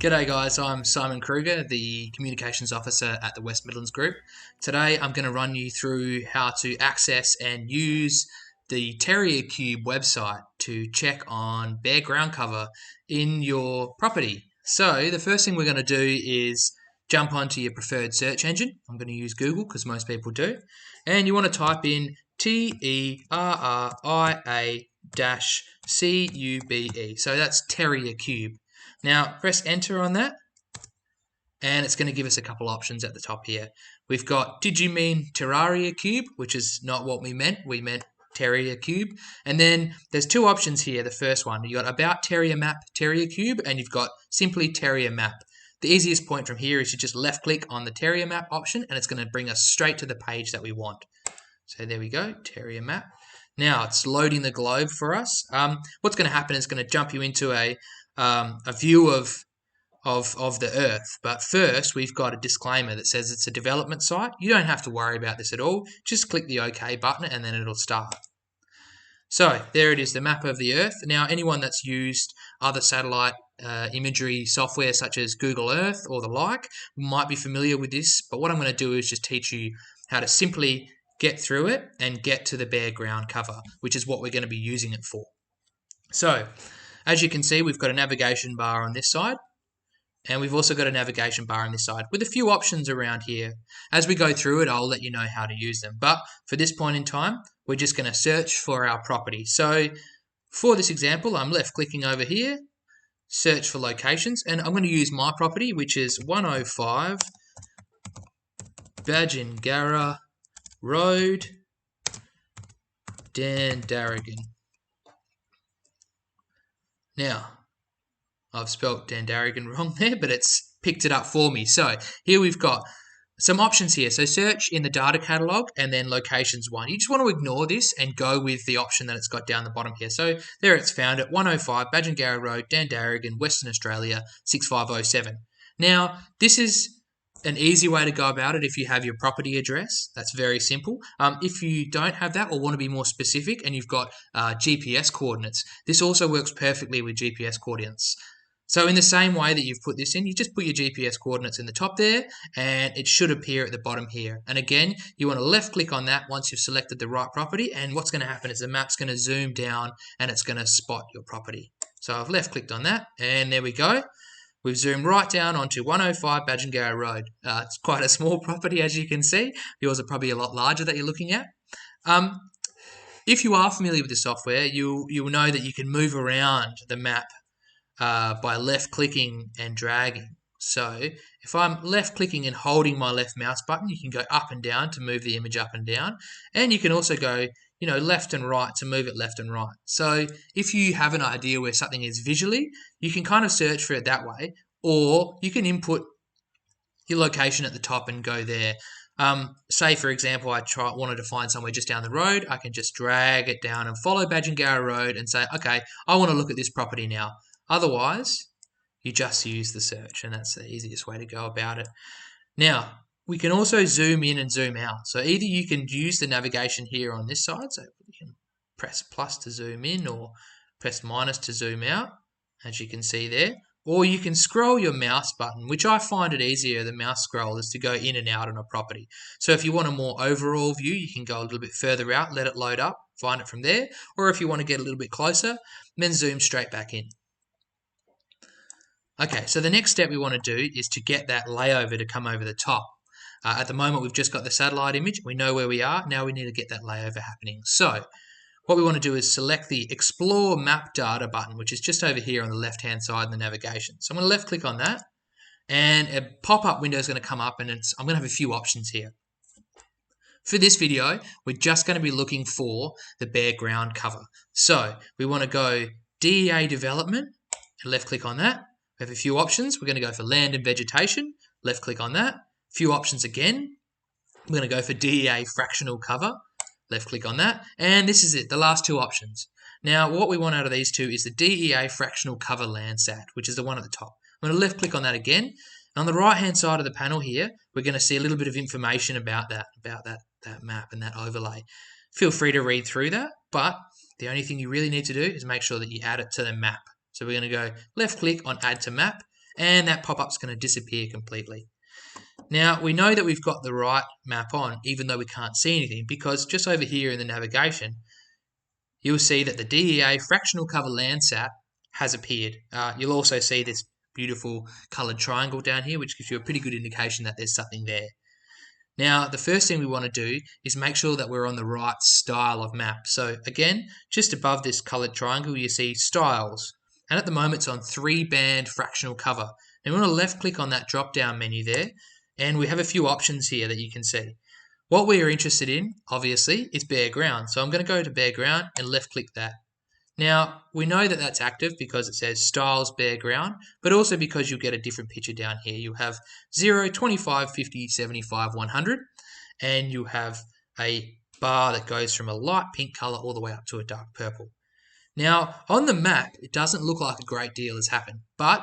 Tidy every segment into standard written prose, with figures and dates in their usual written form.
G'day guys, I'm Simon Kruger, the Communications Officer at the West Midlands Group. Today I'm going to run you through how to access and use the Terria-Cube website to check on bare ground cover in your property. So the first thing we're going to do is jump onto your preferred search engine. I'm going to use Google because most people do. And you want to type in Terria-Cube. So that's Terria-Cube. Now press enter on that and it's going to give us a couple options at the top here. We've got, did you mean Terraria-Cube, which is not what we meant. We meant Terria-Cube. And then there's two options here. The first one, you've got about Terria map Terria-Cube, and you've got simply Terria map. The easiest point from here is to just left click on the Terria map option and it's going to bring us straight to the page that we want. So there we go, Terria map. Now it's loading the globe for us. What's going to happen is going to jump you into a view of the Earth. But first, we've got a disclaimer that says it's a development site. You don't have to worry about this at all. Just click the OK button and then it'll start. So there it is, the map of the Earth. Now, anyone that's used other satellite imagery software such as Google Earth or the like might be familiar with this. But what I'm going to do is just teach you how to simply get through it and get to the bare ground cover, which is what we're going to be using it for. So, as you can see, we've got a navigation bar on this side, and we've also got a navigation bar on this side with a few options around here. As we go through it, I'll let you know how to use them. But for this point in time, we're just going to search for our property. So for this example, I'm left clicking over here, search for locations, and I'm going to use my property, which is 105 Badgingarra Road, Dandaragan. Now, I've spelt Dandaragan wrong there, but it's picked it up for me. So here we've got some options here. So search in the data catalog and then locations one. You just want to ignore this and go with the option that it's got down the bottom here. So there it's found at 105 Badgingarra Road, Dandaragan, Western Australia, 6507. Now, this is an easy way to go about it if you have your property address. That's very simple. If you don't have that or want to be more specific and you've got GPS coordinates, this also works perfectly with GPS coordinates. So in the same way that you've put this in, you just put your GPS coordinates in the top there and it should appear at the bottom here. And again, you want to left click on that once you've selected the right property, and what's going to happen is the map's going to zoom down and it's going to spot your property. So I've left clicked on that and there we go. We've zoomed right down onto 105 Badgingarra Road. It's quite a small property, as you can see. Yours are probably a lot larger that you're looking at. If you are familiar with the software, you will know that you can move around the map by left-clicking and dragging. So if I'm left-clicking and holding my left mouse button, you can go up and down to move the image up and down. And you can also go left and right to move it left and right. So if you have an idea where something is visually, you can kind of search for it that way, or you can input your location at the top and go there. Say, for example, I wanted to find somewhere just down the road. I can just drag it down and follow Badgingarra Road and say, okay, I want to look at this property now. Otherwise, you just use the search, and that's the easiest way to go about it. Now, we can also zoom in and zoom out. So either you can use the navigation here on this side, so you can press plus to zoom in or press minus to zoom out, as you can see there. Or you can scroll your mouse button, which I find it easier, the mouse scroll, is to go in and out on a property. So if you want a more overall view, you can go a little bit further out, let it load up, find it from there. Or if you want to get a little bit closer, then zoom straight back in. Okay, so the next step we want to do is to get that layover to come over the top. At the moment, we've just got the satellite image. We know where we are. Now we need to get that layover happening. So what we want to do is select the Explore Map Data button, which is just over here on the left-hand side in the navigation. So I'm going to left-click on that, and a pop-up window is going to come up, and I'm going to have a few options here. For this video, we're just going to be looking for the bare ground cover. So we want to go DEA Development, and left-click on that. We have a few options. We're going to go for Land and Vegetation, left-click on that. Few options again. We're going to go for DEA fractional cover. Left click on that. And this is it, the last two options. Now, what we want out of these two is the DEA fractional cover Landsat, which is the one at the top. I'm going to left click on that again. And on the right hand side of the panel here, we're going to see a little bit of information about that map and that overlay. Feel free to read through that, but the only thing you really need to do is make sure that you add it to the map. So we're going to go left click on Add to Map, and that pop-up's going to disappear completely. Now, we know that we've got the right map on, even though we can't see anything, because just over here in the navigation, you'll see that the DEA fractional cover Landsat has appeared. You'll also see this beautiful coloured triangle down here, which gives you a pretty good indication that there's something there. Now, the first thing we want to do is make sure that we're on the right style of map. So again, just above this coloured triangle, you see styles. And at the moment, it's on 3-band fractional cover. And we want to left click on that drop down menu there. And we have a few options here that you can see. What we are interested in, obviously, is bare ground. So I'm going to go to bare ground and left click that. Now, we know that that's active because it says styles bare ground, but also because you'll get a different picture down here. You have 0, 25, 50, 75, 100, and you have a bar that goes from a light pink color all the way up to a dark purple. Now, on the map, it doesn't look like a great deal has happened, but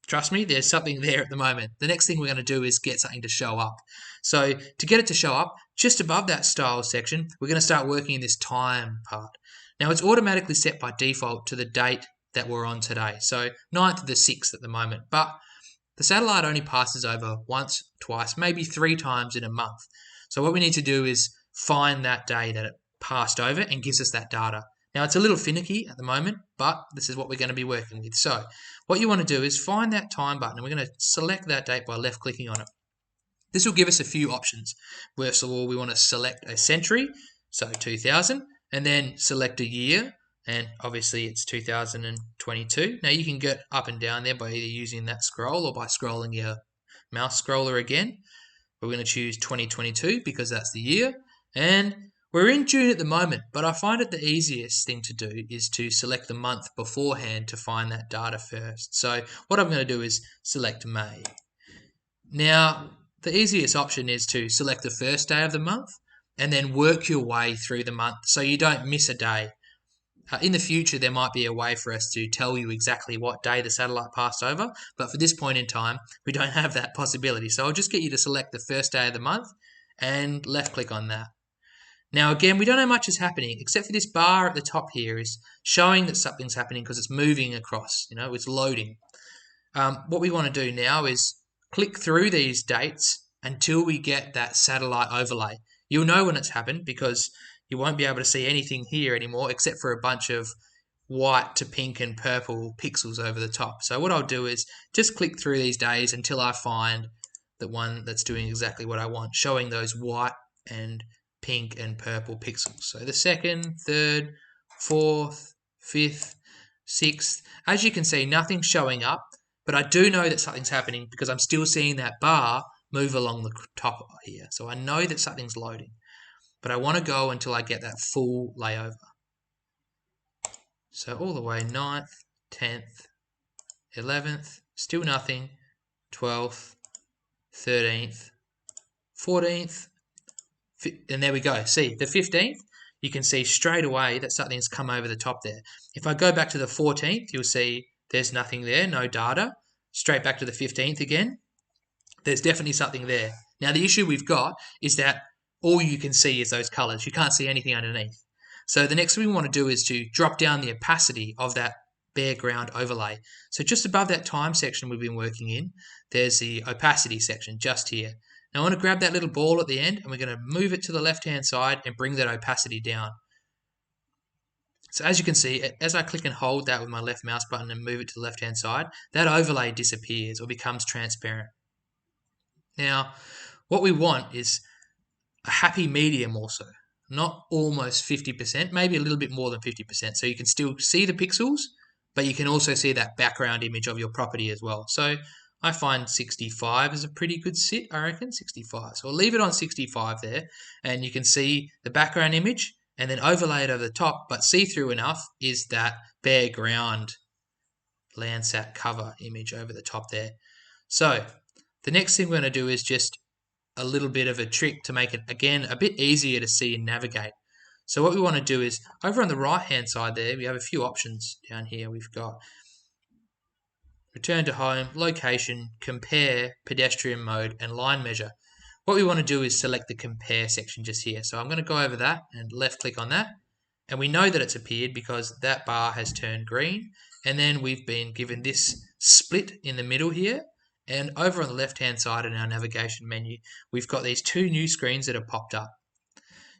trust me, there's something there at the moment. The next thing we're going to do is get something to show up. So to get it to show up, just above that style section, we're going to start working in this time part. Now, it's automatically set by default to the date that we're on today, so 9th to the 6th at the moment, but the satellite only passes over once, twice, maybe 3 times in a month. So what we need to do is find that day that it passed over and gives us that data. Now, it's a little finicky at the moment, but this is what we're going to be working with. So what you want to do is find that time button, and we're going to select that date by left-clicking on it. This will give us a few options. First of all, we want to select a century, so 2000, and then select a year, and obviously it's 2022. Now you can get up and down there by either using that scroll or by scrolling your mouse scroller again. We're going to choose 2022 because that's the year, and we're in June at the moment, but I find it the easiest thing to do is to select the month beforehand to find that data first. So what I'm going to do is select May. Now, the easiest option is to select the first day of the month and then work your way through the month so you don't miss a day. In the future, there might be a way for us to tell you exactly what day the satellite passed over, but for this point in time, we don't have that possibility. So I'll just get you to select the first day of the month and left click on that. Now again, we don't know much is happening, except for this bar at the top here is showing that something's happening because it's moving across, it's loading. What we want to do now is click through these dates until we get that satellite overlay. You'll know when it's happened because you won't be able to see anything here anymore except for a bunch of white to pink and purple pixels over the top. So what I'll do is just click through these days until I find the one that's doing exactly what I want, showing those white and pink and purple pixels. So the 2nd, 3rd, 4th, 5th, 6th. As you can see, nothing's showing up, but I do know that something's happening because I'm still seeing that bar move along the top here. So I know that something's loading, but I want to go until I get that full layover. So all the way 9th, 10th, 11th, still nothing, 12th, 13th, 14th, and there we go. See, the 15th, you can see straight away that something's come over the top there. If I go back to the 14th, you'll see there's nothing there, no data. Straight back to the 15th again, there's definitely something there. Now, the issue we've got is that all you can see is those colors. You can't see anything underneath. So the next thing we want to do is to drop down the opacity of that bare ground overlay. So just above that time section we've been working in, there's the opacity section just here. Now I want to grab that little ball at the end and we're going to move it to the left-hand side and bring that opacity down. So as you can see, as I click and hold that with my left mouse button and move it to the left-hand side, that overlay disappears or becomes transparent. Now, what we want is a happy medium also, not almost 50%, maybe a little bit more than 50%. So you can still see the pixels, but you can also see that background image of your property as well. So I find 65 is a pretty good sit, I reckon, 65. So I'll leave it on 65 there, and you can see the background image, and then overlay it over the top, but see-through enough is that bare ground Landsat cover image over the top there. So the next thing we're going to do is just a little bit of a trick to make it, again, a bit easier to see and navigate. So what we want to do is, over on the right-hand side there, we have a few options down here. We've got return to home, location, compare, pedestrian mode, and line measure. What we want to do is select the compare section just here. So I'm going to go over that and left click on that. And we know that it's appeared because that bar has turned green. And then we've been given this split in the middle here. And over on the left-hand side in our navigation menu, we've got these two new screens that have popped up.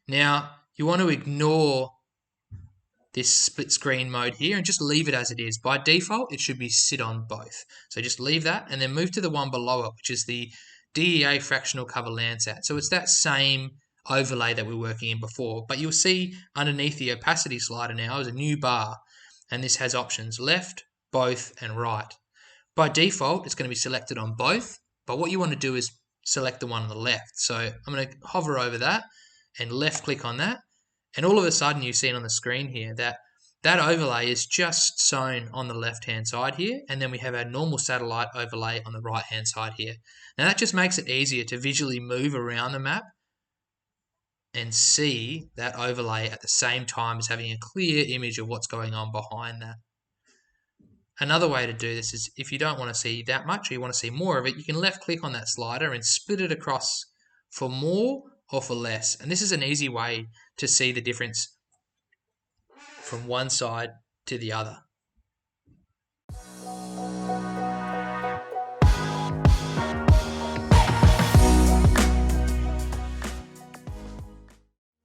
Now, you want to ignore this split screen mode here and just leave it as it is. By default, it should be sit on both. So just leave that and then move to the one below it, which is the DEA fractional cover Landsat. So it's that same overlay that we were working in before, but you'll see underneath the opacity slider now is a new bar, and this has options left, both, and right. By default, it's going to be selected on both, but what you want to do is select the one on the left. So I'm going to hover over that and left click on that, and all of a sudden you see it on the screen here that that overlay is just shown on the left hand side here, and then we have our normal satellite overlay on the right hand side here. Now that just makes it easier to visually move around the map and see that overlay at the same time as having a clear image of what's going on behind that. Another way to do this is if you don't want to see that much or you want to see more of it, you can left click on that slider and split it across for more or for less. And this is an easy way to see the difference from one side to the other.